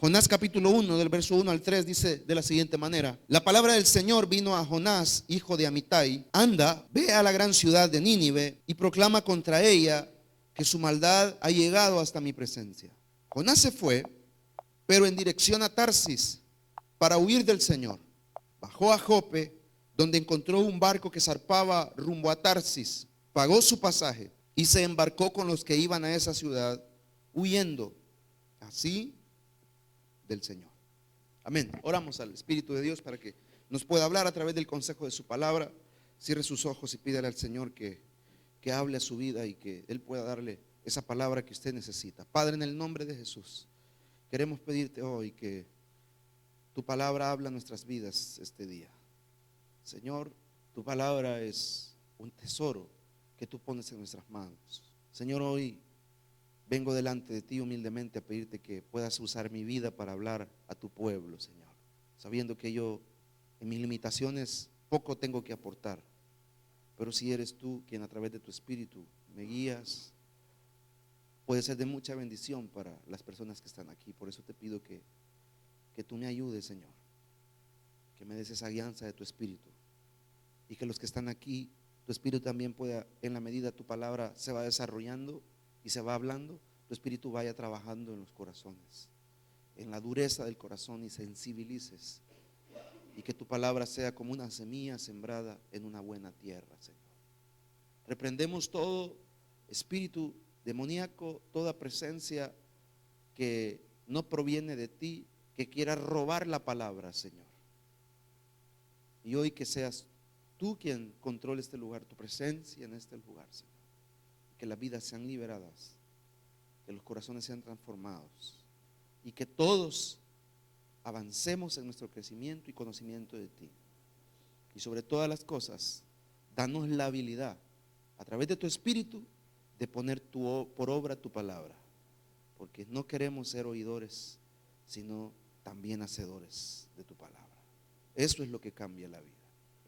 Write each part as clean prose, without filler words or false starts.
Jonás capítulo 1 del verso 1 al 3 dice de la siguiente manera: la palabra del Señor vino a Jonás, hijo de Amitai: anda, ve a la gran ciudad de Nínive y proclama contra ella que su maldad ha llegado hasta mi presencia. Jonás se fue, pero en dirección a Tarsis, para huir del Señor. Bajó a Jope, donde encontró un barco que zarpaba rumbo a Tarsis. Pagó su pasaje y se embarcó con los que iban a esa ciudad, huyendo así del Señor. Amén. Oramos al Espíritu de Dios para que nos pueda hablar a través del consejo de su palabra. Cierre sus ojos y pídale al Señor que hable a su vida y que Él pueda darle esa palabra que usted necesita. Padre, en el nombre de Jesús, queremos pedirte hoy que tu palabra habla a nuestras vidas este día. Señor, tu palabra es un tesoro que tú pones en nuestras manos. Señor, hoy vengo delante de ti humildemente a pedirte que puedas usar mi vida para hablar a tu pueblo, Señor, sabiendo que yo en mis limitaciones poco tengo que aportar, pero si eres tú quien a través de tu Espíritu me guías, puede ser de mucha bendición para las personas que están aquí. Por eso te pido que tú me ayudes, Señor, que me des esa guianza de tu Espíritu, y que los que están aquí, tu Espíritu también pueda, en la medida tu palabra se va desarrollando y se va hablando, tu Espíritu vaya trabajando en los corazones, en la dureza del corazón, y sensibilices, y que tu palabra sea como una semilla sembrada en una buena tierra, Señor. Reprendemos todo espíritu demoníaco, toda presencia que no proviene de ti, que quiera robar la palabra, Señor. Y hoy que seas tú quien controle este lugar, tu presencia en este lugar, Señor. Que las vidas sean liberadas, que los corazones sean transformados, y que todos avancemos en nuestro crecimiento y conocimiento de ti. Y sobre todas las cosas, danos la habilidad a través de tu Espíritu de poner por obra tu palabra, porque no queremos ser oidores, sino también hacedores de tu palabra. Eso es lo que cambia la vida,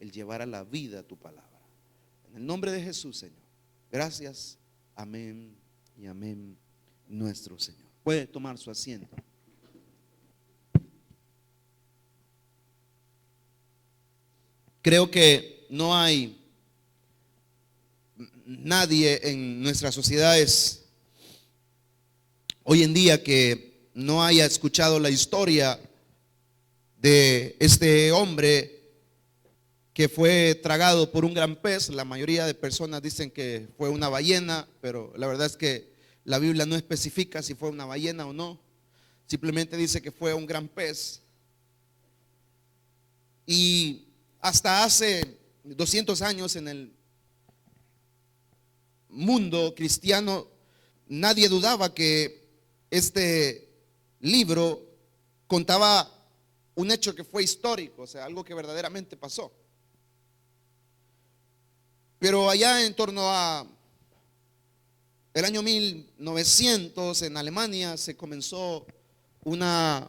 el llevar a la vida tu palabra. En el nombre de Jesús, Señor. Gracias. Amén y amén, nuestro Señor. Puede tomar su asiento. Creo que no hay nadie en nuestras sociedades hoy en día que no haya escuchado la historia de este hombre que fue tragado por un gran pez. La mayoría de personas dicen que fue una ballena, pero la verdad es que la Biblia no especifica si fue una ballena o no. Simplemente dice que fue un gran pez. Y hasta hace 200 años en el mundo cristiano nadie dudaba que este libro contaba un hecho que fue histórico, o sea, algo que verdaderamente pasó. Pero allá en torno a el año 1900 en Alemania se comenzó una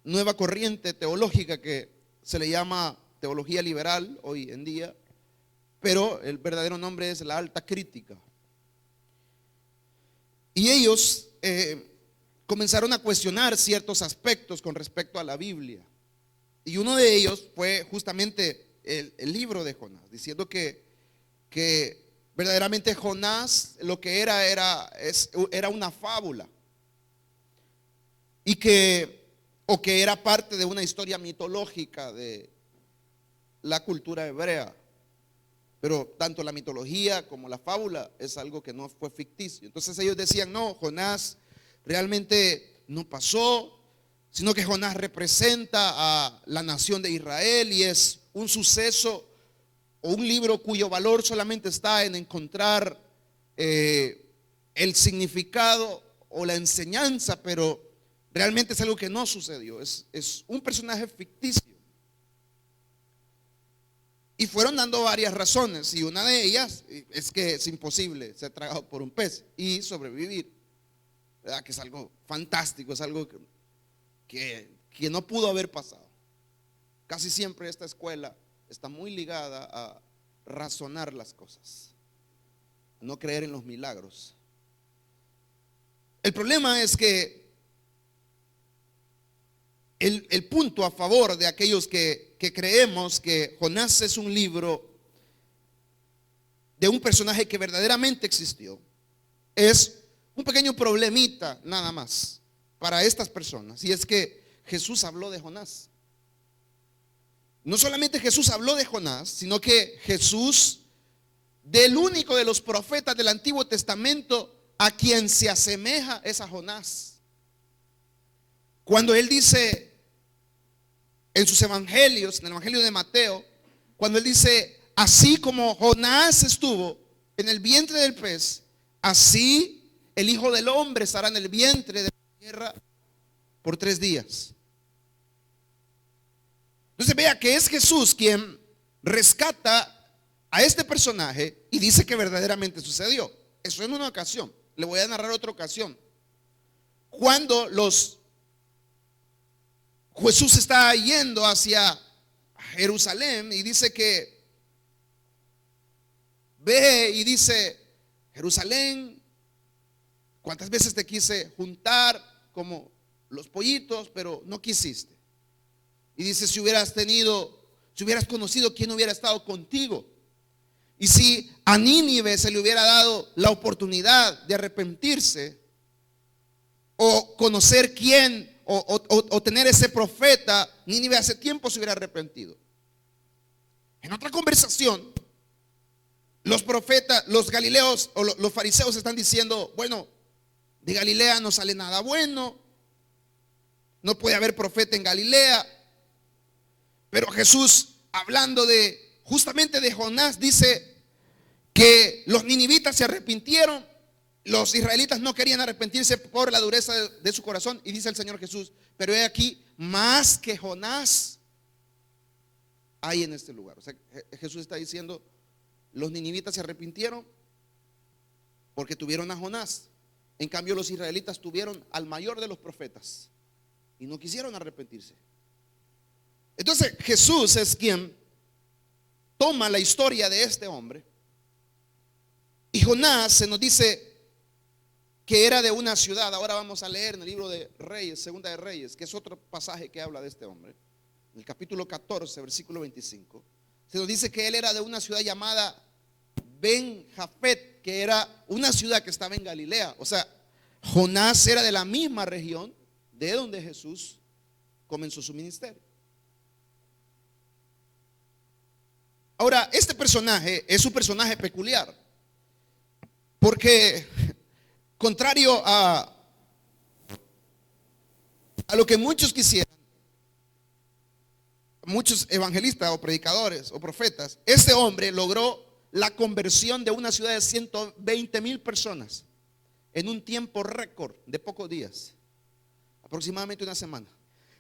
nueva corriente teológica que se le llama teología liberal hoy en día, pero el verdadero nombre es la alta crítica. Y ellos comenzaron a cuestionar ciertos aspectos con respecto a la Biblia. Y uno de ellos fue justamente el libro de Jonás, diciendo que verdaderamente Jonás lo que era una fábula, y que era parte de una historia mitológica de la cultura hebrea. Pero tanto la mitología como la fábula es algo que no fue ficticio. Entonces ellos decían: no, Jonás realmente no pasó, sino que Jonás representa a la nación de Israel y es un suceso o un libro cuyo valor solamente está en encontrar el significado o la enseñanza, pero realmente es algo que no sucedió, es un personaje ficticio. Y fueron dando varias razones, y una de ellas es que es imposible ser tragado por un pez y sobrevivir, ¿verdad? Que es algo fantástico, es algo que no pudo haber pasado. Casi siempre esta escuela está muy ligada a razonar las cosas, a no creer en los milagros. El problema es que el punto a favor de aquellos que creemos que Jonás es un libro de un personaje que verdaderamente existió, es un pequeño problemita nada más para estas personas, y es que Jesús habló de Jonás. No solamente Jesús habló de Jonás, sino que Jesús, del único de los profetas del Antiguo Testamento a quien se asemeja, es a Jonás. Cuando él dice en sus evangelios, en el evangelio de Mateo, cuando él dice: así como Jonás estuvo en el vientre del pez, así el Hijo del Hombre estará en el vientre de la tierra por 3 días. Entonces vea que es Jesús quien rescata a este personaje y dice que verdaderamente sucedió. Eso en una ocasión. Le voy a narrar otra ocasión. Cuando Jesús está yendo hacia Jerusalén y dice que ve y dice: Jerusalén, cuántas veces te quise juntar como los pollitos, pero no quisiste. Y dice: si hubieras conocido quién hubiera estado contigo. Y si a Nínive se le hubiera dado la oportunidad de arrepentirse, o conocer quién, o tener ese profeta, Nínive hace tiempo se hubiera arrepentido. En otra conversación, los profetas, los galileos o los fariseos están diciendo: bueno, de Galilea no sale nada bueno, no puede haber profeta en Galilea. Pero Jesús, hablando justamente de Jonás, dice que los ninivitas se arrepintieron, los israelitas no querían arrepentirse por la dureza de su corazón, y dice el Señor Jesús: pero he aquí, más que Jonás hay en este lugar. O sea, Jesús está diciendo: los ninivitas se arrepintieron porque tuvieron a Jonás. En cambio, los israelitas tuvieron al mayor de los profetas y no quisieron arrepentirse. Entonces Jesús es quien toma la historia de este hombre, y Jonás se nos dice que era de una ciudad. Ahora vamos a leer en el libro de Reyes, Segunda de Reyes, que es otro pasaje que habla de este hombre. En el capítulo 14, versículo 25, se nos dice que él era de una ciudad llamada Ben-Jafet, que era una ciudad que estaba en Galilea. O sea, Jonás era de la misma región de donde Jesús comenzó su ministerio. Ahora, este personaje es un personaje peculiar, porque contrario a lo que muchos quisieran, muchos evangelistas o predicadores o profetas, este hombre logró la conversión de una ciudad de 120,000 personas en un tiempo récord de pocos días, aproximadamente una semana.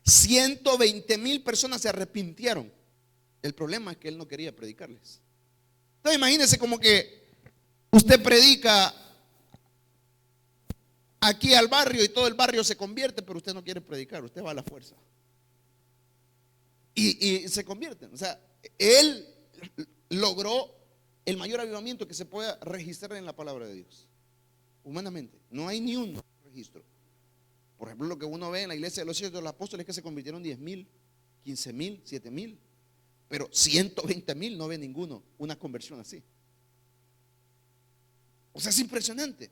120,000 personas se arrepintieron. El problema es que él no quería predicarles. Entonces imagínense como que usted predica aquí al barrio y todo el barrio se convierte, pero usted no quiere predicar, usted va a la fuerza y se convierten. O sea, él logró el mayor avivamiento que se pueda registrar en la palabra de Dios. Humanamente, no hay ni un registro. Por ejemplo, lo que uno ve en la iglesia de los hijos de los apóstoles es que se convirtieron 10,000, 15,000, 7,000. Pero 120,000 no ve ninguno una conversión así. O sea, es impresionante.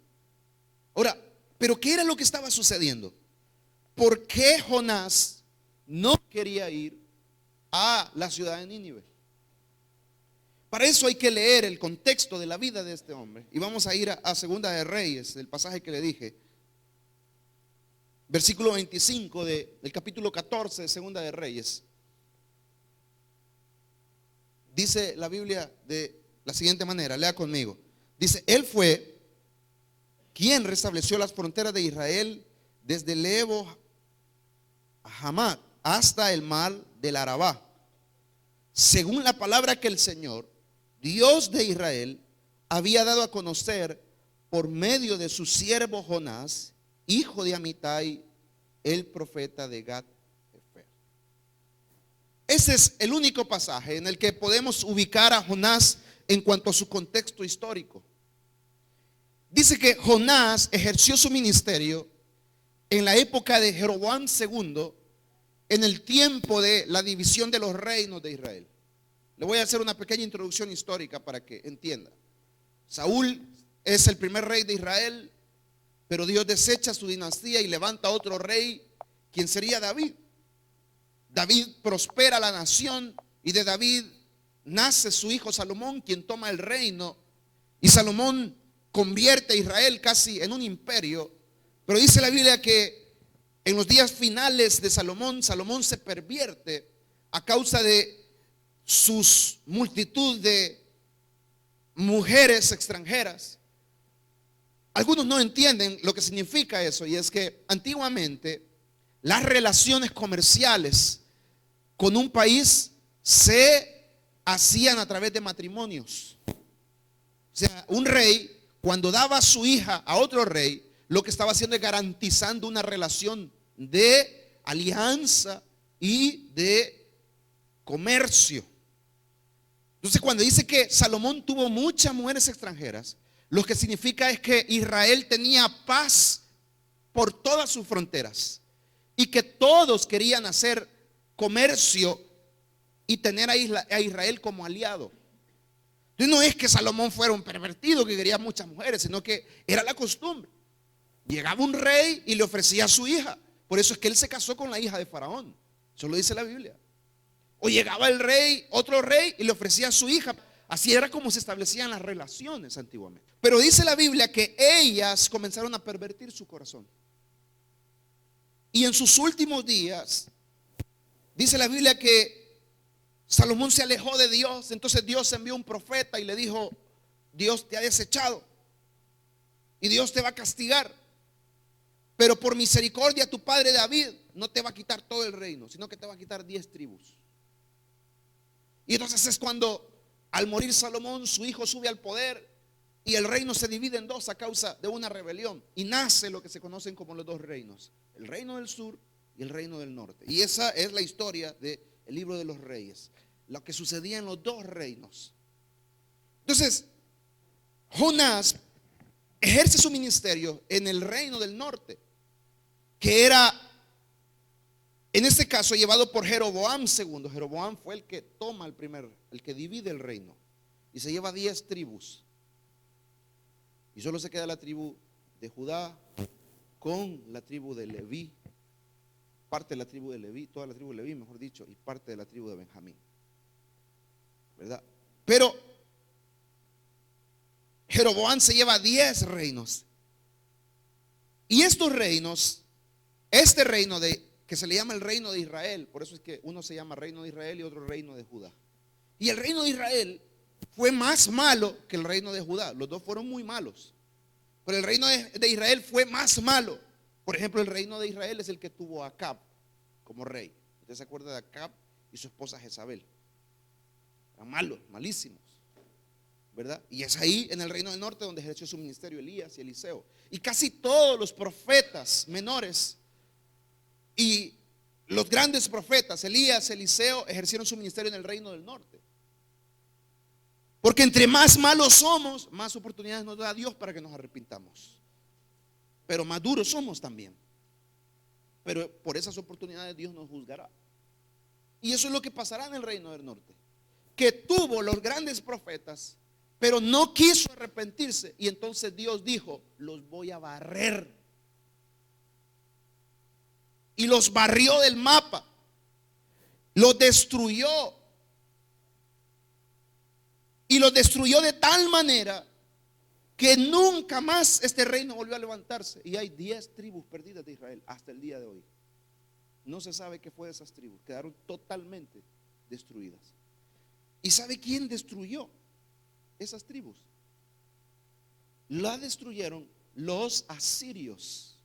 Ahora, ¿pero qué era lo que estaba sucediendo? ¿Por qué Jonás no quería ir a la ciudad de Nínive? Para eso hay que leer el contexto de la vida de este hombre. Y vamos a ir a Segunda de Reyes, el pasaje que le dije. Versículo 25 del capítulo 14 de Segunda de Reyes. Dice la Biblia de la siguiente manera, lea conmigo. Dice: él fue quien restableció las fronteras de Israel desde Lebo a Hamat hasta el mar del Arabá, según la palabra que el Señor, Dios de Israel, había dado a conocer por medio de su siervo Jonás, hijo de Amitai, el profeta de Gat. Ese es el único pasaje en el que podemos ubicar a Jonás en cuanto a su contexto histórico. Dice que Jonás ejerció su ministerio en la época de Jeroboam II, en el tiempo de la división de los reinos de Israel. Le voy a hacer una pequeña introducción histórica para que entienda. Saúl es el primer rey de Israel, pero Dios desecha su dinastía y levanta otro rey, quien sería David. David prospera la nación y de David nace su hijo Salomón, quien toma el reino, y Salomón convierte a Israel casi en un imperio. Pero dice la Biblia que en los días finales de Salomón, Salomón se pervierte a causa de sus multitud de mujeres extranjeras. Algunos no entienden lo que significa eso, y es que antiguamente las relaciones comerciales con un país se hacían a través de matrimonios. O sea, un rey cuando daba a su hija a otro rey, lo que estaba haciendo es garantizando una relación de alianza y de comercio. Entonces, cuando dice que Salomón tuvo muchas mujeres extranjeras, lo que significa es que Israel tenía paz por todas sus fronteras y que todos querían hacer comercio y tener a Israel como aliado. Entonces, no es que Salomón fuera un pervertido que quería muchas mujeres, sino que era la costumbre. Llegaba un rey y le ofrecía a su hija. Por eso es que él se casó con la hija de Faraón. Eso lo dice la Biblia. O llegaba el rey, otro rey, y le ofrecía a su hija. Así era como se establecían las relaciones antiguamente. Pero dice la Biblia que ellas comenzaron a pervertir su corazón. Y en sus últimos días, dice la Biblia que Salomón se alejó de Dios. Entonces Dios envió un profeta y le dijo: Dios te ha desechado y Dios te va a castigar, pero por misericordia tu padre David no te va a quitar todo el reino, sino que te va a quitar 10 tribus. Y entonces es cuando, al morir Salomón, su hijo sube al poder y el reino se divide en dos a causa de una rebelión, y nace lo que se conocen como los dos reinos: el reino del sur y el reino del norte. Y esa es la historia del libro de los reyes, lo que sucedía en los dos reinos. Entonces, Jonás ejerce su ministerio en el reino del norte, que era, en este caso, llevado por Jeroboam II. Jeroboam fue el que toma el que divide el reino, y se lleva 10 tribus. Y solo se queda la tribu de Judá con la tribu de Leví, parte de la tribu de Leví, toda la tribu de Leví, mejor dicho, y parte de la tribu de Benjamín, ¿verdad? Pero Jeroboam se lleva 10 reinos. Y estos reinos, este reino que se le llama el reino de Israel, por eso es que uno se llama reino de Israel y otro reino de Judá. Y el reino de Israel fue más malo que el reino de Judá. Los dos fueron muy malos, pero el reino de Israel fue más malo. Por ejemplo, el reino de Israel es el que tuvo a Acab como rey. ¿Usted se acuerda de Acab y su esposa Jezabel? Eran malos, malísimos, ¿verdad? Y es ahí en el reino del norte donde ejerció su ministerio Elías y Eliseo. Y casi todos los profetas menores y los grandes profetas, Elías, Eliseo, ejercieron su ministerio en el reino del norte. Porque entre más malos somos, más oportunidades nos da Dios para que nos arrepintamos. Pero más duros somos también. Pero por esas oportunidades Dios nos juzgará. Y eso es lo que pasará en el reino del norte, que tuvo los grandes profetas, pero no quiso arrepentirse. Y entonces Dios dijo: los voy a barrer. Y los barrió del mapa, los destruyó. Y los destruyó de tal manera que nunca más este reino volvió a levantarse. Y hay 10 tribus perdidas de Israel hasta el día de hoy. No se sabe qué fue de esas tribus, quedaron totalmente destruidas. ¿Y sabe quién destruyó esas tribus? La destruyeron los asirios.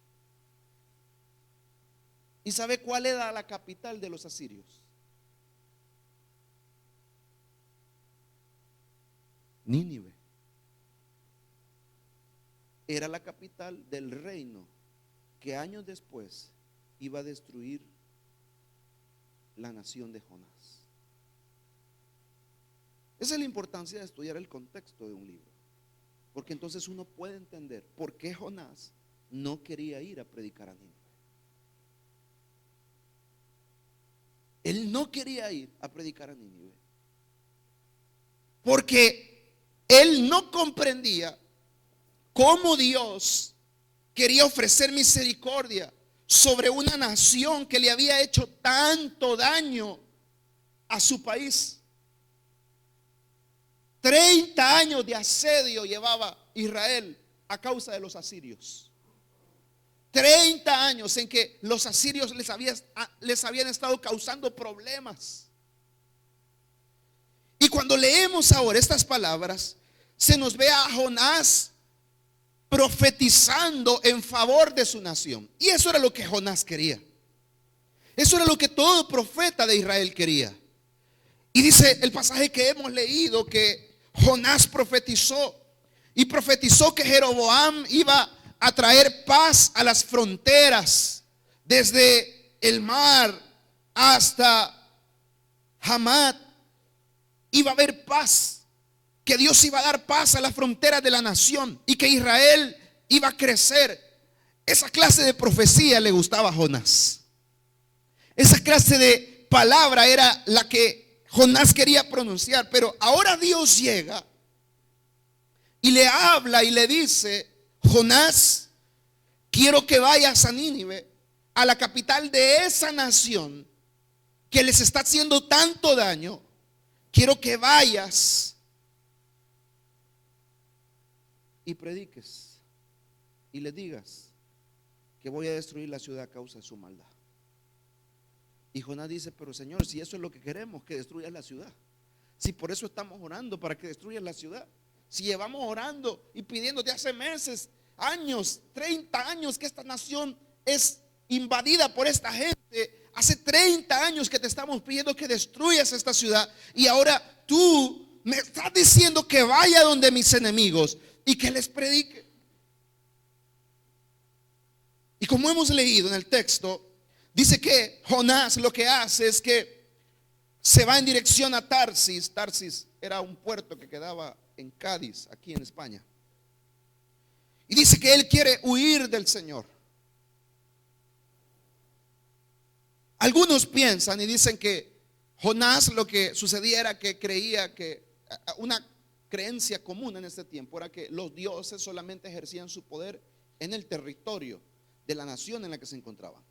¿Y sabe cuál era la capital de los asirios? Nínive. Era la capital del reino que años después iba a destruir la nación de Jonás. Esa es la importancia de estudiar el contexto de un libro, porque entonces uno puede entender por qué Jonás no quería ir a predicar a Nínive. Él no quería ir a predicar a Nínive, porque él no comprendía cómo Dios quería ofrecer misericordia sobre una nación que le había hecho tanto daño a su país. 30 años de asedio llevaba Israel a causa de los asirios. 30 años en que los asirios les habían estado causando problemas. Y cuando leemos ahora estas palabras, se nos ve a Jonás profetizando en favor de su nación. Y eso era lo que Jonás quería. Eso era lo que todo profeta de Israel quería. Y dice el pasaje que hemos leído que Jonás profetizó, y profetizó que Jeroboam iba a traer paz a las fronteras, desde el mar hasta Hamat. Iba a haber paz, que Dios iba a dar paz a las fronteras de la nación y que Israel iba a crecer. Esa clase de profecía le gustaba a Jonás. Esa clase de palabra era la que Jonás quería pronunciar. Pero ahora Dios llega y le habla y le dice: Jonás, quiero que vayas a Nínive, a la capital de esa nación que les está haciendo tanto daño. Quiero que vayas y prediques y le digas que voy a destruir la ciudad a causa de su maldad. Y Jonás dice: pero Señor, si eso es lo que queremos, que destruyas la ciudad, si por eso estamos orando, para que destruyas la ciudad, si llevamos orando y pidiéndote hace meses, años, 30 años que esta nación es invadida por esta gente. Hace 30 años que te estamos pidiendo que destruyas esta ciudad, y ahora tú me estás diciendo que vaya donde mis enemigos y que les predique. Y como hemos leído en el texto, dice que Jonás lo que hace es que se va en dirección a Tarsis. Tarsis era un puerto que quedaba en Cádiz, aquí en España. Y dice que él quiere huir del Señor. Algunos piensan y dicen que Jonás, lo que sucedía era que creía que una creencia común en este tiempo era que los dioses solamente ejercían su poder en el territorio de la nación en la que se encontraban.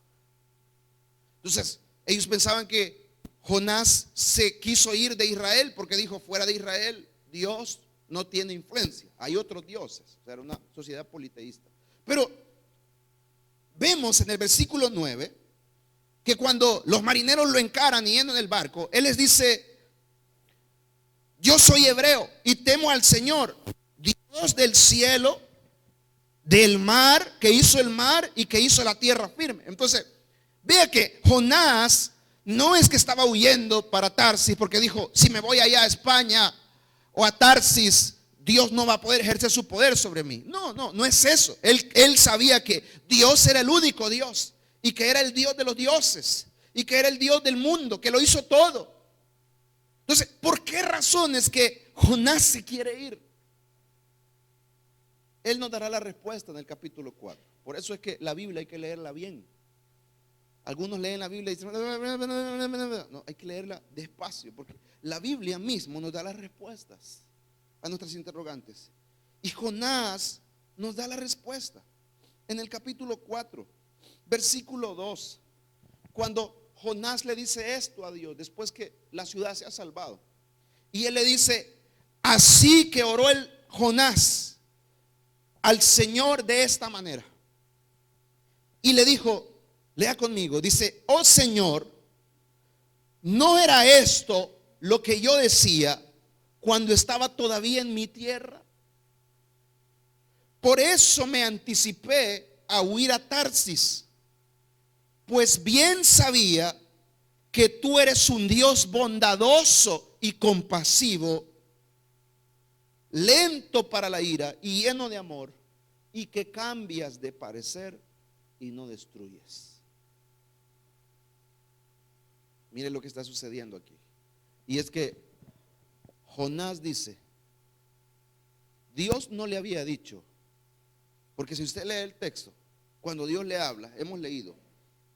Entonces ellos pensaban que Jonás se quiso ir de Israel porque dijo: fuera de Israel Dios no tiene influencia, hay otros dioses. O sea, era una sociedad politeísta. Pero vemos en el versículo 9 que cuando los marineros lo encaran y entran en el barco, él les dice: yo soy hebreo y temo al Señor, Dios del cielo, del mar, que hizo el mar y que hizo la tierra firme. Entonces, vea que Jonás no es que estaba huyendo para Tarsis porque dijo: si me voy allá a España o a Tarsis, Dios no va a poder ejercer su poder sobre mí. No es eso. Él sabía que Dios era el único Dios, y que era el Dios de los dioses, y que era el Dios del mundo, que lo hizo todo. Entonces, ¿por qué razones que Jonás se quiere ir? Él nos dará la respuesta en el capítulo 4. Por eso es que la Biblia hay que leerla bien. Algunos leen la Biblia y dicen: no, hay que leerla despacio, porque la Biblia mismo nos da las respuestas a nuestras interrogantes. Y Jonás nos da la respuesta en el capítulo 4, versículo 2, cuando Jonás le dice esto a Dios después que la ciudad se ha salvado. Y él le dice: así que oró el Jonás al Señor de esta manera. Y le dijo, lea conmigo, dice: oh Señor, ¿no era esto lo que yo decía cuando estaba todavía en mi tierra? Por eso me anticipé a huir a Tarsis, pues bien sabía que tú eres un Dios bondadoso y compasivo, lento para la ira y lleno de amor, y que cambias de parecer y no destruyes. Mire lo que está sucediendo aquí. Y es que Jonás dice: Dios no le había dicho, porque si usted lee el texto, cuando Dios le habla, hemos leído,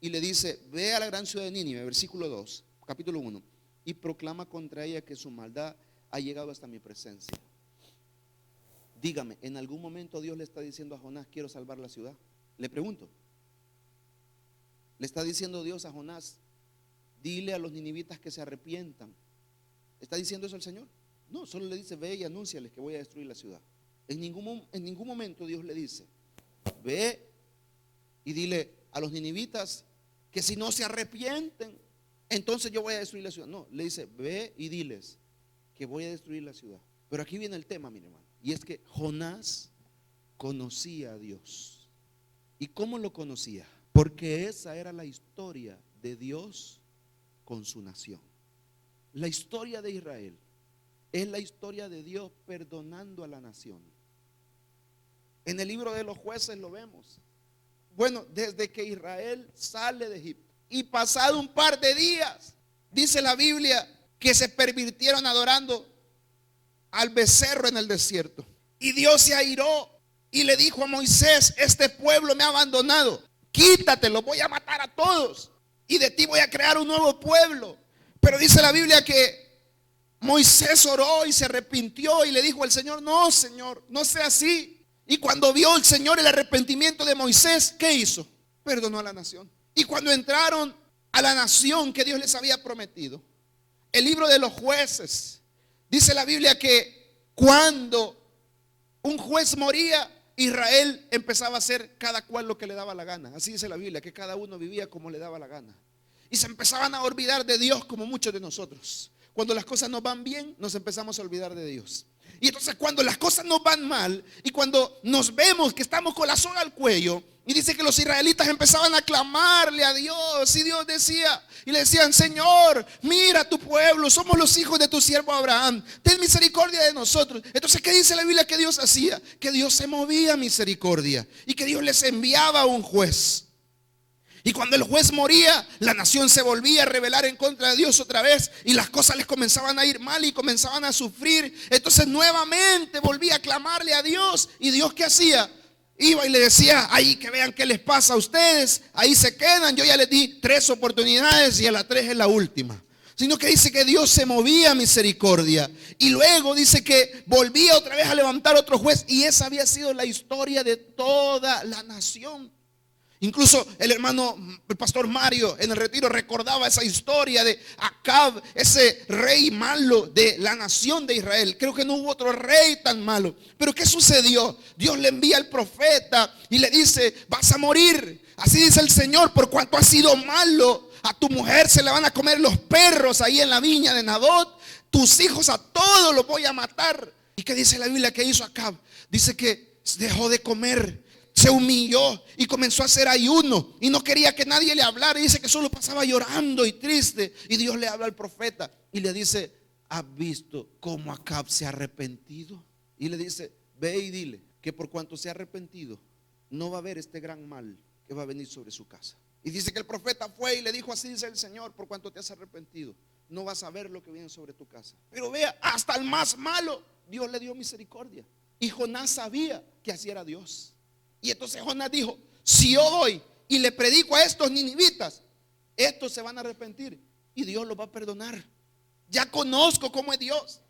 y le dice: ve a la gran ciudad de Nínive, versículo 2, capítulo 1, y proclama contra ella que su maldad ha llegado hasta mi presencia. Dígame, ¿en algún momento Dios le está diciendo a Jonás, quiero salvar la ciudad? Le pregunto. ¿Le está diciendo Dios a Jonás, dile a los ninivitas que se arrepientan? ¿Está diciendo eso el Señor? No, solo le dice, ve y anúnciales que voy a destruir la ciudad. En ningún momento Dios le dice, ve y dile a los ninivitas que si no se arrepienten, entonces yo voy a destruir la ciudad. No, le dice, ve y diles que voy a destruir la ciudad. Pero aquí viene el tema, mi hermano, y es que Jonás conocía a Dios. ¿Y cómo lo conocía? Porque esa era la historia de Dios con su nación. La historia de Israel es la historia de Dios perdonando a la nación. En el libro de los jueces lo vemos. Bueno, desde que Israel sale de Egipto y pasado un par de días, dice la Biblia que se pervirtieron adorando al becerro en el desierto. Y Dios se airó y le dijo a Moisés, este pueblo me ha abandonado, quítate, los voy a matar a todos y de ti voy a crear un nuevo pueblo. Pero dice la Biblia que Moisés oró y se arrepintió y le dijo al Señor, no, Señor, no sea así. Y cuando vio el Señor el arrepentimiento de Moisés, ¿qué hizo? Perdonó a la nación. Y cuando entraron a la nación que Dios les había prometido, el libro de los jueces, dice la Biblia que cuando un juez moría, Israel empezaba a hacer cada cual lo que le daba la gana. Así dice la Biblia, que cada uno vivía como le daba la gana. Y se empezaban a olvidar de Dios como muchos de nosotros. Cuando las cosas nos van bien, nos empezamos a olvidar de Dios. Y entonces cuando las cosas nos van mal y cuando nos vemos que estamos con la soga al cuello, y dice que los israelitas empezaban a clamarle a Dios, y Dios decía, y le decían, Señor, mira tu pueblo, somos los hijos de tu siervo Abraham, ten misericordia de nosotros. Entonces, ¿qué dice la Biblia que Dios hacía? Que Dios se movía a misericordia y que Dios les enviaba a un juez. Y cuando el juez moría, la nación se volvía a rebelar en contra de Dios otra vez y las cosas les comenzaban a ir mal y comenzaban a sufrir. Entonces nuevamente volvía a clamarle a Dios. ¿Y Dios qué hacía? Iba y le decía, ahí que vean qué les pasa a ustedes, ahí se quedan, yo ya les di 3 oportunidades y a la 3 es la última. Sino que dice que Dios se movía a misericordia y luego dice que volvía otra vez a levantar otro juez, y esa había sido la historia de toda la nación. Incluso el pastor Mario en el retiro recordaba esa historia de Acab, ese rey malo de la nación de Israel. Creo que no hubo otro rey tan malo. Pero ¿qué sucedió? Dios le envía al profeta y le dice, vas a morir. Así dice el Señor, por cuanto has sido malo, a tu mujer se la van a comer los perros ahí en la viña de Nabot. Tus hijos a todos los voy a matar. ¿Y qué dice la Biblia que hizo Acab? Dice que dejó de comer, se humilló y comenzó a hacer ayuno y no quería que nadie le hablara. Y dice que solo pasaba llorando y triste. Y Dios le habla al profeta y le dice, ¿has visto cómo Acab se ha arrepentido? Y le dice, ve y dile que por cuanto se ha arrepentido, no va a haber este gran mal que va a venir sobre su casa. Y dice que el profeta fue y le dijo, así dice el Señor, por cuanto te has arrepentido, no vas a ver lo que viene sobre tu casa. Pero vea, hasta el más malo Dios le dio misericordia. Y Jonás sabía que así era Dios. Y entonces Jonás dijo, si yo voy y le predico a estos ninivitas, estos se van a arrepentir y Dios los va a perdonar. Ya conozco cómo es Dios,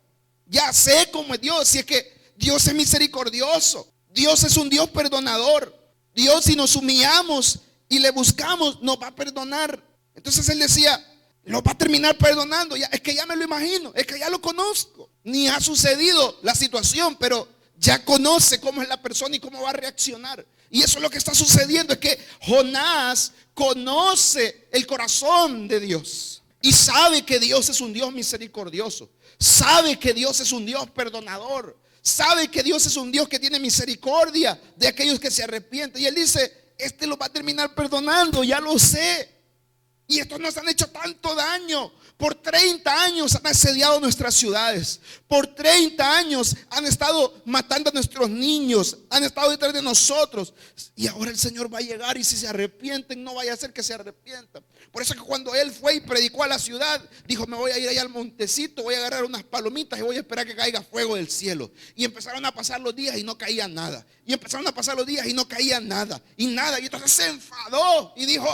ya sé cómo es Dios. Si es que Dios es misericordioso, Dios es un Dios perdonador. Dios, si nos humillamos y le buscamos, nos va a perdonar. Entonces él decía, nos va a terminar perdonando. Es que ya me lo imagino, es que ya lo conozco. Ni ha sucedido la situación, pero ya conoce cómo es la persona y cómo va a reaccionar. Y eso es lo que está sucediendo, es que Jonás conoce el corazón de Dios y sabe que Dios es un Dios misericordioso, sabe que Dios es un Dios perdonador, sabe que Dios es un Dios que tiene misericordia de aquellos que se arrepienten. Y él dice, este lo va a terminar perdonando, ya lo sé. Y estos nos han hecho tanto daño. Por 30 años han asediado nuestras ciudades. Por 30 años han estado matando a nuestros niños. Han estado detrás de nosotros. Y ahora el Señor va a llegar y si se arrepienten, no vaya a ser que se arrepientan. Por eso que cuando él fue y predicó a la ciudad, dijo, me voy a ir allá al montecito, voy a agarrar unas palomitas y voy a esperar que caiga fuego del cielo. Y empezaron a pasar los días y no caía nada. Y empezaron a pasar los días y no caía nada. Y nada. Y entonces se enfadó y dijo: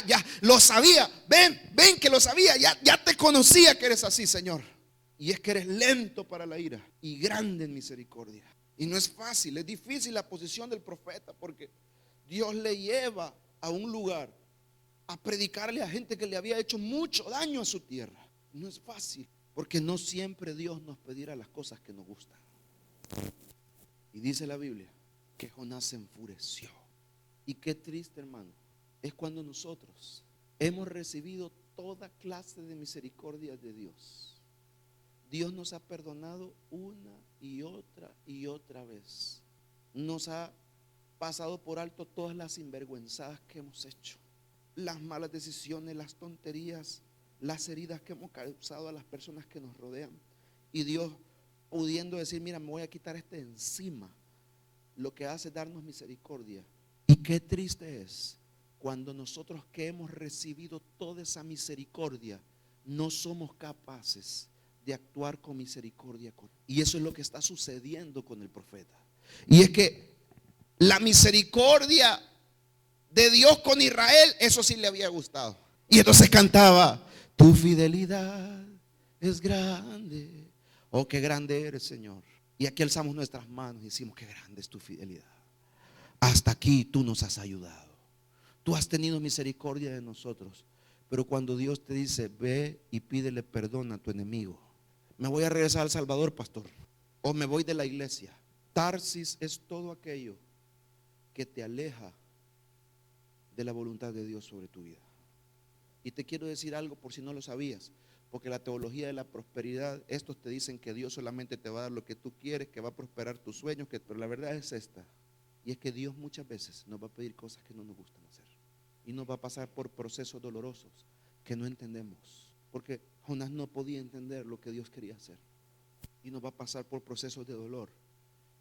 ya, lo sabía. Ven que lo sabía. Ya te conocía que eres así, Señor. Y es que eres lento para la ira y grande en misericordia. Y no es fácil, es difícil la posición del profeta, porque Dios le lleva a un lugar a predicarle a gente que le había hecho mucho daño a su tierra. No es fácil, porque no siempre Dios nos pedirá las cosas que nos gustan. Y dice la Biblia que Jonás se enfureció. Y qué triste, hermano, es cuando nosotros hemos recibido toda clase de misericordia de Dios. Dios nos ha perdonado una y otra vez. Nos ha pasado por alto todas las sinvergüenzadas que hemos hecho, las malas decisiones, las tonterías, las heridas que hemos causado a las personas que nos rodean. Y Dios, pudiendo decir: mira, me voy a quitar de encima, lo que hace es darnos misericordia. Y qué triste es cuando nosotros, que hemos recibido toda esa misericordia, no somos capaces de actuar con misericordia. Y eso es lo que está sucediendo con el profeta. Y es que la misericordia de Dios con Israel, eso sí le había gustado. Y entonces cantaba: tu fidelidad es grande. Oh, qué grande eres, Señor. Y aquí alzamos nuestras manos y decimos: qué grande es tu fidelidad. Hasta aquí tú nos has ayudado. Tú has tenido misericordia de nosotros. Pero cuando Dios te dice: ve y pídele perdón a tu enemigo. Me voy a regresar al Salvador, pastor, o me voy de la iglesia. Tarsis es todo aquello que te aleja de la voluntad de Dios sobre tu vida. Y te quiero decir algo por si no lo sabías, porque la teología de la prosperidad, estos te dicen que Dios solamente te va a dar lo que tú quieres, que va a prosperar tus sueños, pero la verdad es esta, y es que Dios muchas veces nos va a pedir cosas que no nos gustan hacer, y nos va a pasar por procesos dolorosos que no entendemos, porque Jonás no podía entender lo que Dios quería hacer, y nos va a pasar por procesos de dolor,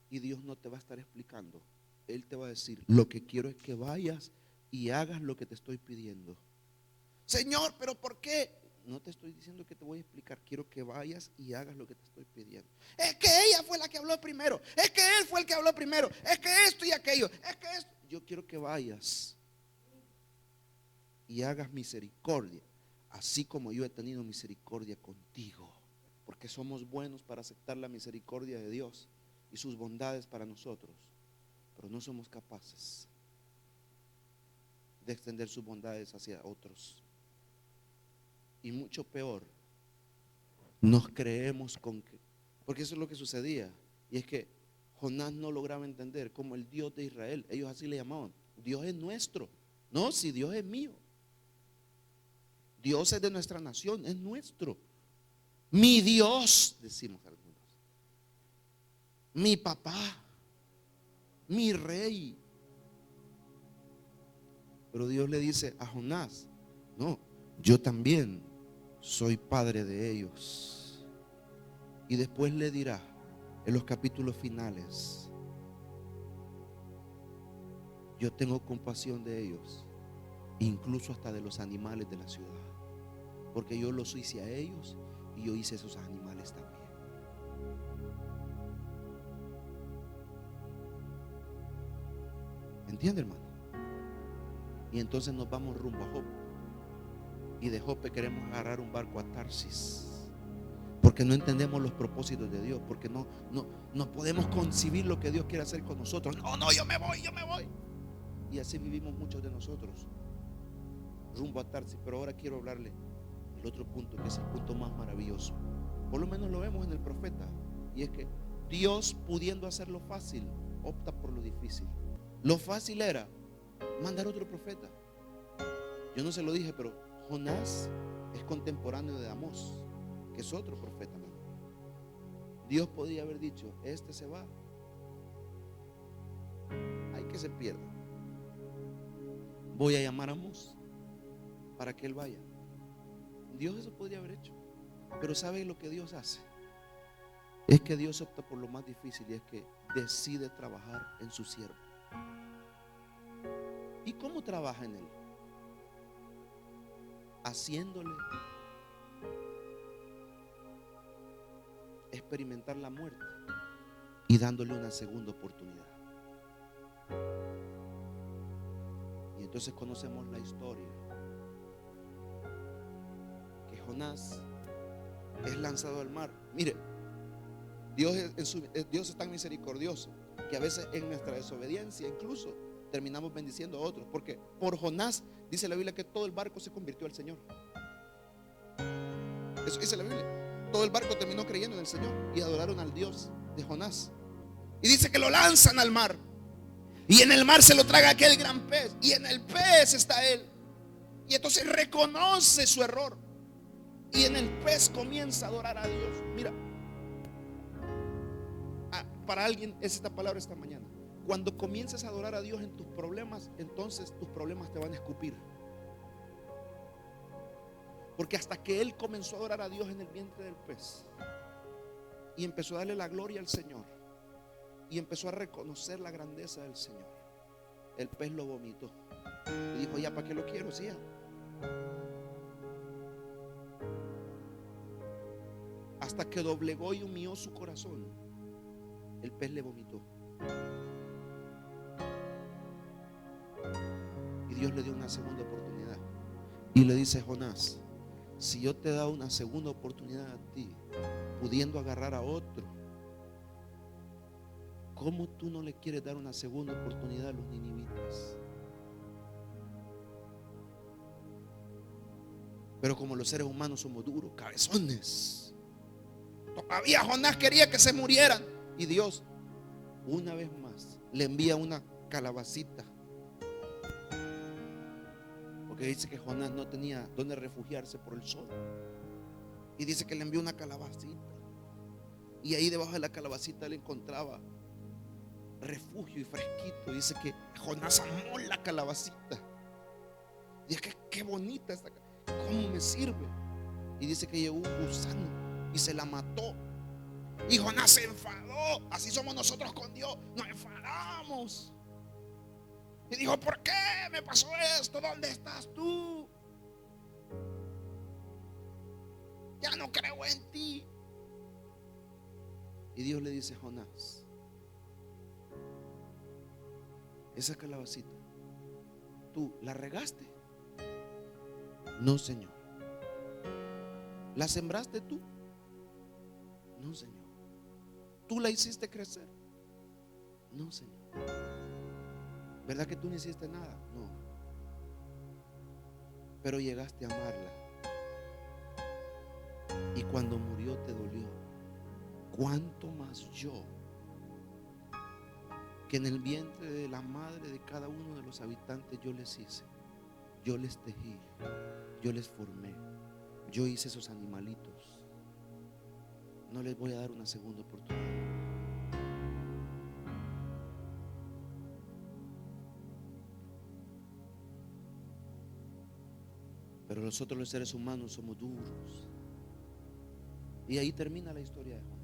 y Dios no te va a estar explicando. Él te va a decir: lo que quiero es que vayas y hagas lo que te estoy pidiendo. Señor, pero ¿por qué? No te estoy diciendo que te voy a explicar. Quiero que vayas y hagas lo que te estoy pidiendo. Es que ella fue la que habló primero. Es que él fue el que habló primero. Es que esto y aquello. Es que esto. Yo quiero que vayas y hagas misericordia, así como yo he tenido misericordia contigo. Porque somos buenos para aceptar la misericordia de Dios y sus bondades para nosotros, pero no somos capaces de extender sus bondades hacia otros. Y mucho peor, nos creemos con que, porque eso es lo que sucedía. Y es que Jonás no lograba entender como el Dios de Israel, ellos así le llamaban: Dios es nuestro. No, si Dios es mío, Dios es de nuestra nación, es nuestro. Mi Dios, decimos algunos, mi papá, mi rey. Pero Dios le dice a Jonás: no, yo también soy padre de ellos. Y después le dirá en los capítulos finales: yo tengo compasión de ellos, incluso hasta de los animales de la ciudad, porque yo los hice a ellos y yo hice a esos animales también. ¿Entiende, hermano? Y entonces nos vamos rumbo a Jope. Y de Jope queremos agarrar un barco a Tarsis, porque no entendemos los propósitos de Dios, porque no podemos concebir lo que Dios quiere hacer con nosotros. No, yo me voy. Y así vivimos muchos de nosotros, rumbo a Tarsis. Pero ahora quiero hablarle del otro punto, que es el punto más maravilloso. Por lo menos lo vemos en el profeta. Y es que Dios, pudiendo hacerlo fácil, opta por lo difícil. Lo fácil era mandar otro profeta. Yo no se lo dije, pero Jonás es contemporáneo de Amós, que es otro profeta. Dios podría haber dicho: este se va, hay que se pierda. Voy a llamar a Amós para que él vaya. Dios eso podría haber hecho. Pero ¿sabe lo que Dios hace? Es que Dios opta por lo más difícil, y es que decide trabajar en su siervo. ¿Y cómo trabaja en él? Haciéndole experimentar la muerte y dándole una segunda oportunidad. Y entonces conocemos la historia, que Jonás es lanzado al mar. Mire, Dios es tan misericordioso que a veces en nuestra desobediencia incluso terminamos bendiciendo a otros, porque por Jonás dice la Biblia que todo el barco se convirtió al Señor. Eso dice la Biblia. Todo el barco terminó creyendo en el Señor y adoraron al Dios de Jonás. Y dice que lo lanzan al mar, y en el mar se lo traga aquel gran pez, y en el pez está él. Y entonces reconoce su error, y en el pez comienza a adorar a Dios. Mira, para alguien es esta palabra esta mañana. Cuando comiences a adorar a Dios en tus problemas, entonces tus problemas te van a escupir. Porque hasta que él comenzó a adorar a Dios en el vientre del pez y empezó a darle la gloria al Señor y empezó a reconocer la grandeza del Señor, el pez lo vomitó y dijo: ya, ¿para qué lo quiero? Sí, ya. Hasta que doblegó y humilló su corazón, el pez le vomitó. Y Dios le dio una segunda oportunidad y le dice: Jonás, si yo te he dado una segunda oportunidad a ti, pudiendo agarrar a otro, ¿cómo tú no le quieres dar una segunda oportunidad a los ninivitas? Pero como los seres humanos somos duros, cabezones, todavía Jonás quería que se murieran. Y Dios, una vez más, le envía una calabacita. Porque dice que Jonás no tenía dónde refugiarse por el sol. Y dice que le envió una calabacita. Y ahí debajo de la calabacita le encontraba refugio y fresquito. Dice que Jonás amó la calabacita. Dice que qué bonita esta, cómo me sirve. Y dice que llegó un gusano y se la mató. Y Jonás se enfadó. Así somos nosotros con Dios, nos enfadamos. Y dijo: ¿por qué me pasó esto? ¿Dónde estás tú? Ya no creo en ti. Y Dios le dice: Jonás, esa calabacita, ¿tú la regaste? No, Señor. ¿La sembraste tú? No, Señor. ¿Tú la hiciste crecer? No, Señor. ¿Verdad que tú no hiciste nada? No. Pero llegaste a amarla. Y cuando murió te dolió. ¿Cuánto más yo, que en el vientre de la madre de cada uno de los habitantes yo les hice, yo les tejí, yo les formé, yo hice esos animalitos? No les voy a dar una segunda oportunidad. Pero nosotros los seres humanos somos duros. Y ahí termina la historia de Jonás.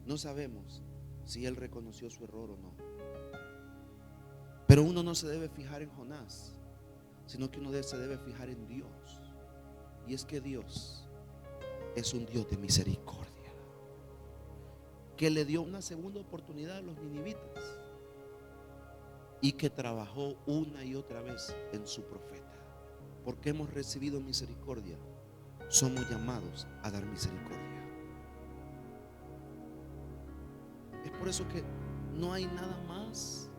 No sabemos si él reconoció su error o no. Pero uno no se debe fijar en Jonás, sino que uno se debe fijar en Dios. Y es que Dios es un Dios de misericordia, que le dio una segunda oportunidad a los ninivitas y que trabajó una y otra vez en su profeta. Porque hemos recibido misericordia, somos llamados a dar misericordia. Es por eso que no hay nada más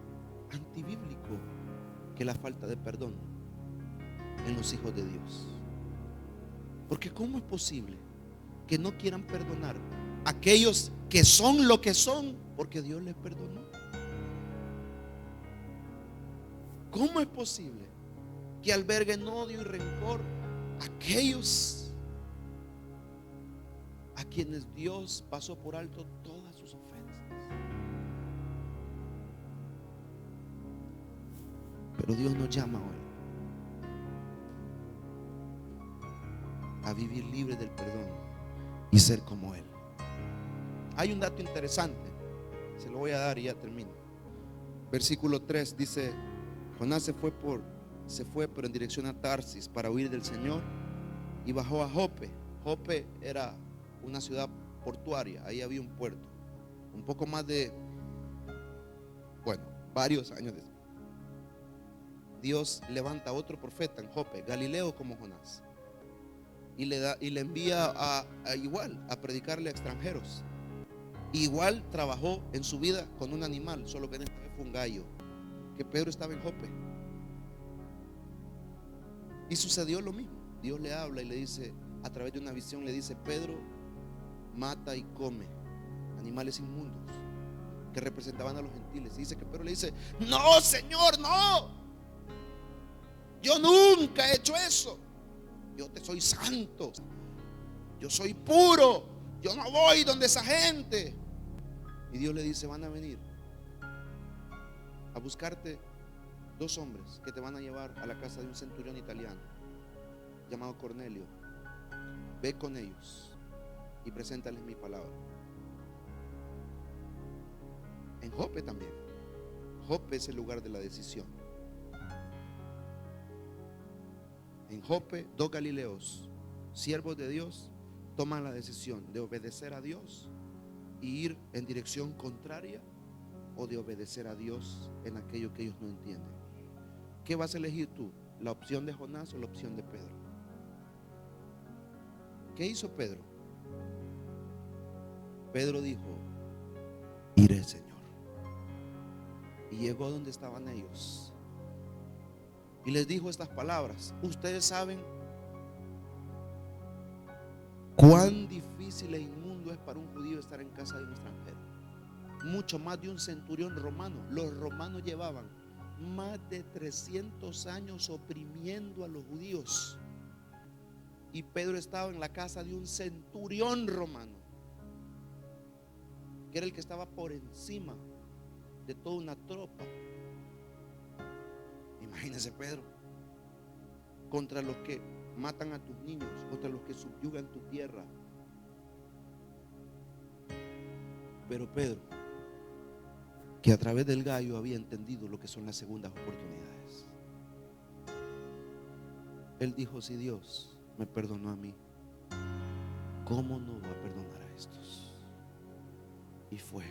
antibíblico que la falta de perdón en los hijos de Dios. Porque ¿cómo es posible que no quieran perdonar a aquellos que son lo que son porque Dios les perdonó? ¿Cómo es posible que alberguen odio y rencor a aquellos a quienes Dios pasó por alto todas sus ofensas? Pero Dios nos llama hoy a vivir libre del perdón y ser como Él. Hay un dato interesante, se lo voy a dar y ya termino. Versículo 3 dice: Jonás se fue pero en dirección a Tarsis para huir del Señor, y bajó a Jope. Jope era una ciudad portuaria, ahí había un puerto. Un poco más de, varios años después, Dios levanta a otro profeta en Jope, Galileo como Jonás, y le envía igual a predicarle a extranjeros. Igual trabajó en su vida con un animal, solo que en esta vez fue un gallo, que Pedro estaba en Jope. Y sucedió lo mismo. Dios le habla y le dice, a través de una visión le dice: Pedro mata y come animales inmundos que representaban a los gentiles. Y dice que Pedro le dice: no, Señor, no, yo nunca he hecho eso. Yo te soy santo, yo soy puro, yo no voy donde esa gente. Y Dios le dice: van a venir a buscarte 2 hombres que te van a llevar a la casa de un centurión italiano llamado Cornelio. Ve con ellos y preséntales mi palabra. En Jope también. Jope es el lugar de la decisión. En Jope, 2 galileos, siervos de Dios, toman la decisión de obedecer a Dios y ir en dirección contraria, o de obedecer a Dios en aquello que ellos no entienden. ¿Qué vas a elegir tú? ¿La opción de Jonás o la opción de Pedro? ¿Qué hizo Pedro? Pedro dijo: iré, Señor. Y llegó donde estaban ellos y les dijo estas palabras: ustedes saben cuán difícil e inmundo es para un judío estar en casa de un extranjero, mucho más de un centurión romano. Los romanos llevaban más de 300 años oprimiendo a los judíos, y Pedro estaba en la casa de un centurión romano, que era el que estaba por encima de toda una tropa. Imagínese Pedro contra los que matan a tus niños, contra los que subyugan tu tierra. Pero Pedro, que a través del gallo había entendido lo que son las segundas oportunidades, él dijo: si Dios me perdonó a mí, ¿cómo no va a perdonar a estos? Y fue.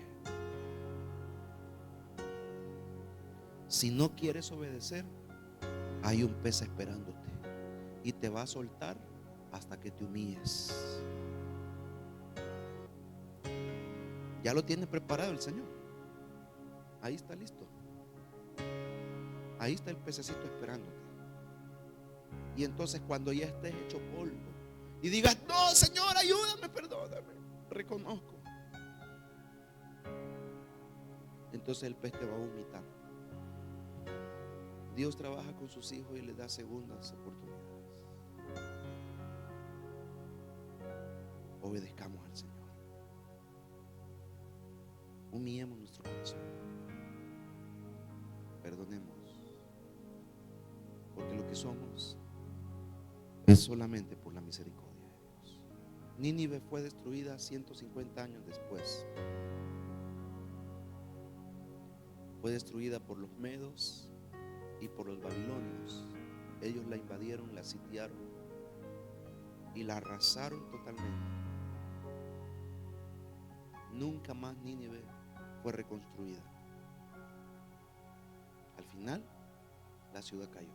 Si no quieres obedecer, hay un pez esperándote y te va a soltar hasta que te humilles. Ya lo tiene preparado el Señor. Ahí está listo. Ahí está el pececito esperándote. Y entonces, cuando ya estés hecho polvo y digas: no, Señor, ayúdame, perdóname, reconozco, entonces el pez te va a vomitar. Dios trabaja con sus hijos y les da segundas oportunidades. Obedezcamos al Señor. Humillemos nuestro corazón. Perdonemos. Porque lo que somos es solamente por la misericordia de Dios. Nínive fue destruida 150 años después. Fue destruida por los medos y por los babilonios. Ellos la invadieron, la sitiaron y la arrasaron totalmente. Nunca más Nínive fue reconstruida. Al final, la ciudad cayó,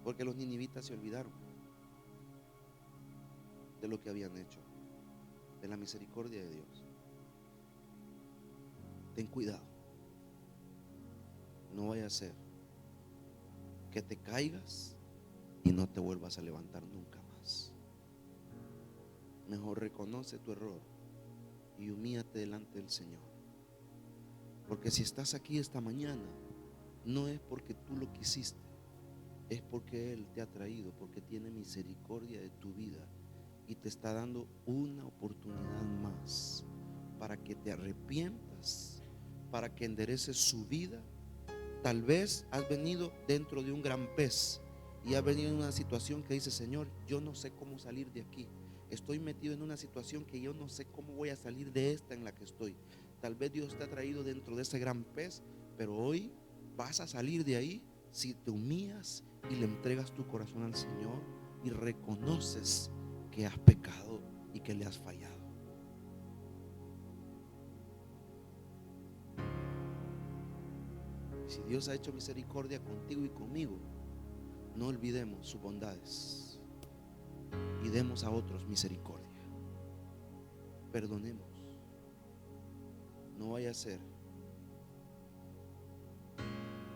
porque los ninivitas se olvidaron de lo que habían hecho, de la misericordia de Dios. Ten cuidado. No vaya a ser que te caigas y no te vuelvas a levantar nunca más. Mejor reconoce tu error y humíllate delante del Señor. Porque si estás aquí esta mañana, no es porque tú lo quisiste, es porque Él te ha traído, porque tiene misericordia de tu vida y te está dando una oportunidad más para que te arrepientas, para que endereces su vida. Tal vez has venido dentro de un gran pez y has venido en una situación que dice: Señor, yo no sé cómo salir de aquí. Estoy metido en una situación que yo no sé cómo voy a salir de esta en la que estoy. Tal vez Dios te ha traído dentro de ese gran pez, pero hoy vas a salir de ahí si te humillas y le entregas tu corazón al Señor y reconoces que has pecado y que le has fallado. Si Dios ha hecho misericordia contigo y conmigo, no olvidemos sus bondades y demos a otros misericordia. Perdonemos. No vaya a ser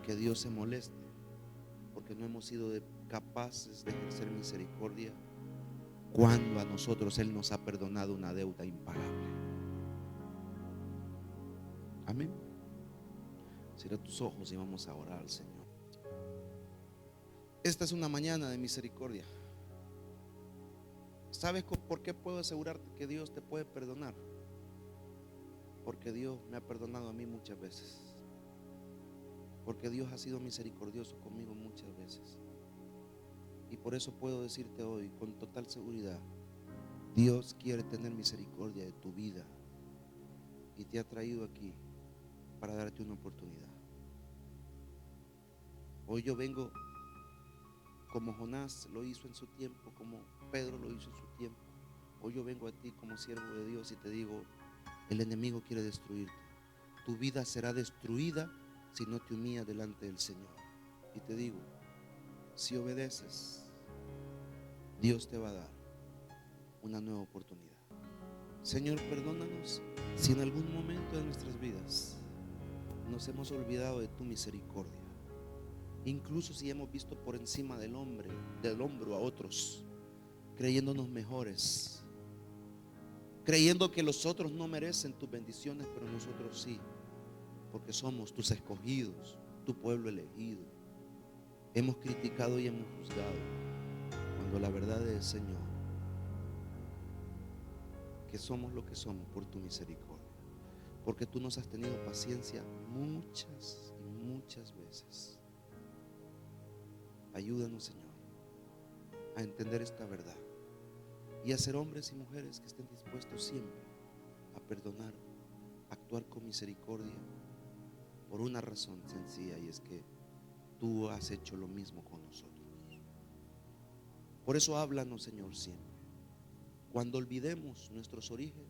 que Dios se moleste porque no hemos sido capaces de ejercer misericordia cuando a nosotros Él nos ha perdonado una deuda impagable. Amén. Cierra tus ojos y vamos a orar al Señor. Esta es una mañana de misericordia. ¿Sabes por qué puedo asegurarte que Dios te puede perdonar? Porque Dios me ha perdonado a mí muchas veces. Porque Dios ha sido misericordioso conmigo muchas veces. Y por eso puedo decirte hoy con total seguridad: Dios quiere tener misericordia de tu vida y te ha traído aquí para darte una oportunidad. Hoy yo vengo como Jonás lo hizo en su tiempo, como Pedro lo hizo en su tiempo. Hoy yo vengo a ti como siervo de Dios y te digo: el enemigo quiere destruirte. Tu vida será destruida si no te humillas delante del Señor. Y te digo, si obedeces, Dios te va a dar una nueva oportunidad. Señor, perdónanos si en algún momento de nuestras vidas nos hemos olvidado de tu misericordia. Incluso si hemos visto por encima del hombro a otros, creyéndonos mejores, creyendo que los otros no merecen tus bendiciones, pero nosotros sí, porque somos tus escogidos, tu pueblo elegido. Hemos criticado y hemos juzgado, cuando la verdad es, Señor, que somos lo que somos por tu misericordia, porque tú nos has tenido paciencia muchas y muchas veces. Ayúdanos, Señor, a entender esta verdad y a ser hombres y mujeres que estén dispuestos siempre a perdonar, a actuar con misericordia, por una razón sencilla, y es que tú has hecho lo mismo con nosotros. Por eso háblanos, Señor, siempre. Cuando olvidemos nuestros orígenes,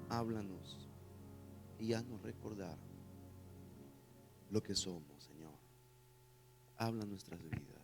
háblanos y haznos recordar lo que somos, Señor. Habla nuestras vidas.